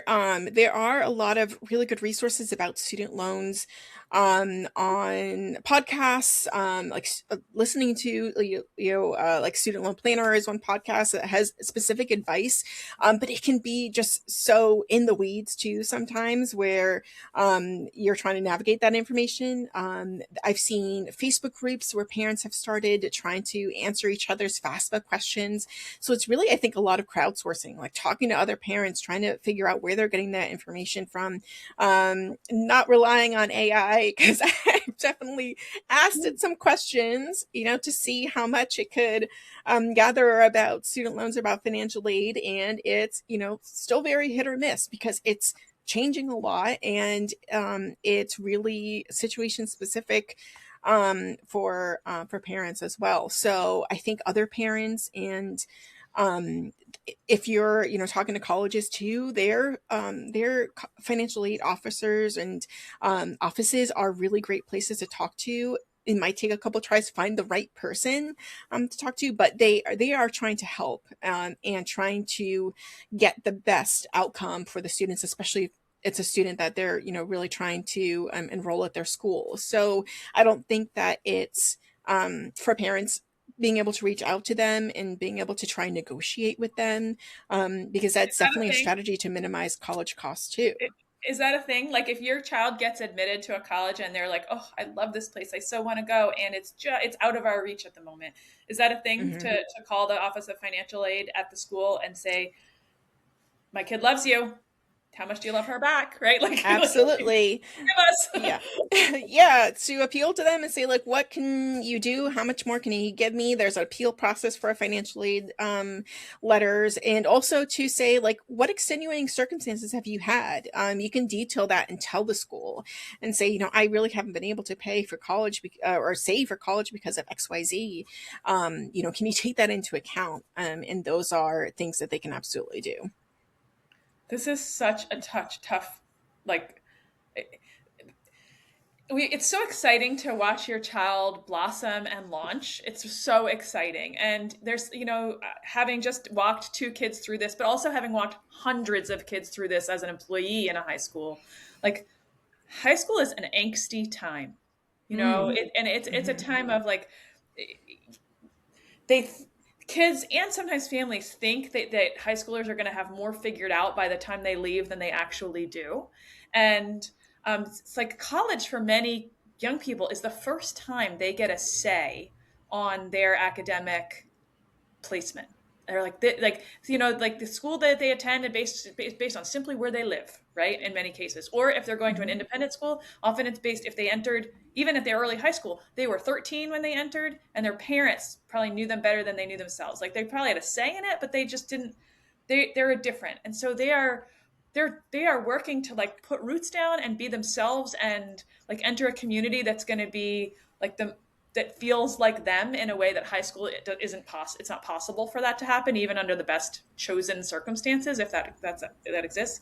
there are a lot of really good resources about student loans on podcasts, listening to like Student Loan Planner is one podcast that has specific advice, but it can be just so in the weeds too sometimes, where you're trying to navigate that information. I've seen Facebook groups where parents have started trying to answer each other's FAFSA questions, so it's really, I think, a lot of crowdsourcing, like talking to other parents, trying to figure out where they're getting that information from. Not relying on AI, because I've definitely asked it some questions, to see how much it could gather about student loans, about financial aid. And it's, still very hit or miss, because it's changing a lot, and it's really situation specific for parents as well. So I think other parents, and um, if you're talking to colleges too, their financial aid officers and offices are really great places to talk to. It might take a couple tries to find the right person to talk to, but they are trying to help, and trying to get the best outcome for the students, especially if it's a student that they're really trying to enroll at their school. So I don't think that it's for parents being able to reach out to them and being able to try and negotiate with them, because Is that's that a definitely a thing? strategy to minimize college costs too. I- Is that a thing? Like if your child gets admitted to a college and they're like, "Oh, I love this place. I so want to go," and it's out of our reach at the moment. Is that a thing Hmm. to call the Office of Financial Aid at the school and say, "My kid loves you. How much do you love her back?" Right? Like Absolutely. give us. Yeah. Yeah, to appeal to them and say, like, what can you do? How much more can you give me? There's an appeal process for financial aid letters. And also to say, like, what extenuating circumstances have you had? You can detail that and tell the school and say, I really haven't been able to pay for college, or save for college because of XYZ. Can you take that into account? And those are things that they can absolutely do. This is such a tough, like it's so exciting to watch your child blossom and launch. It's so exciting. And there's, having just walked two kids through this, but also having walked hundreds of kids through this as an employee in a high school, like high school is an angsty time, Mm. and it's a Hmm. time of like, they, kids and sometimes families think that high schoolers are going to have more figured out by the time they leave than they actually do. And it's like college for many young people is the first time they get a say on their academic placement. They're like the school that they attend and based on simply where they live, right? In many cases, or if they're going to an Hmm. independent school, often it's based if they entered even at their early high school, they were 13 when they entered, and their parents probably knew them better than they knew themselves. Like they probably had a say in it, but they just didn't. They're different, and so they are working to like put roots down and be themselves and like enter a community that's going to be like the that feels like them in a way that high school it's not possible for that to happen even under the best chosen circumstances if that exists.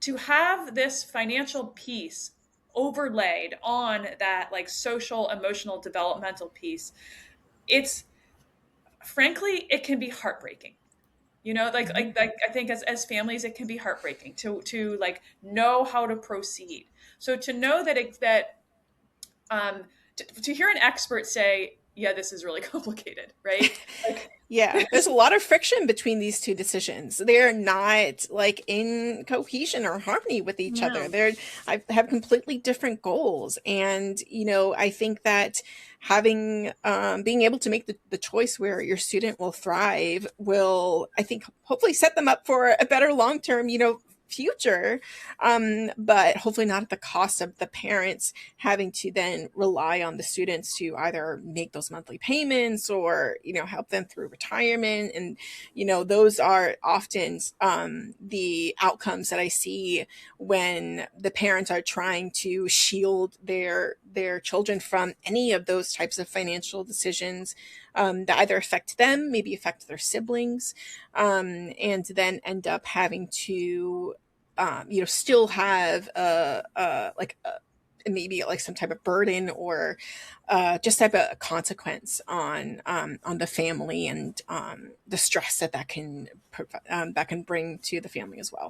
To have this financial piece overlaid on that like social emotional developmental piece, it's frankly it can be heartbreaking. I think as families it can be heartbreaking to like know how to proceed. So to know that um, to hear an expert say, yeah, this is really complicated, right? Like, Yeah, there's a lot of friction between these two decisions. They're not like in cohesion or harmony with each other. no. I have completely different goals. And, I think that having, being able to make the choice where your student will thrive will, I think, hopefully set them up for a better long term, future. But hopefully not at the cost of the parents having to then rely on the students to either make those monthly payments, or help them through retirement. And those are often the outcomes that I see when the parents are trying to shield their children from any of those types of financial decisions that either affect them, maybe affect their siblings, and then end up having to still have maybe like some type of burden, or just type of consequence on the family, and the stress that can bring to the family as well.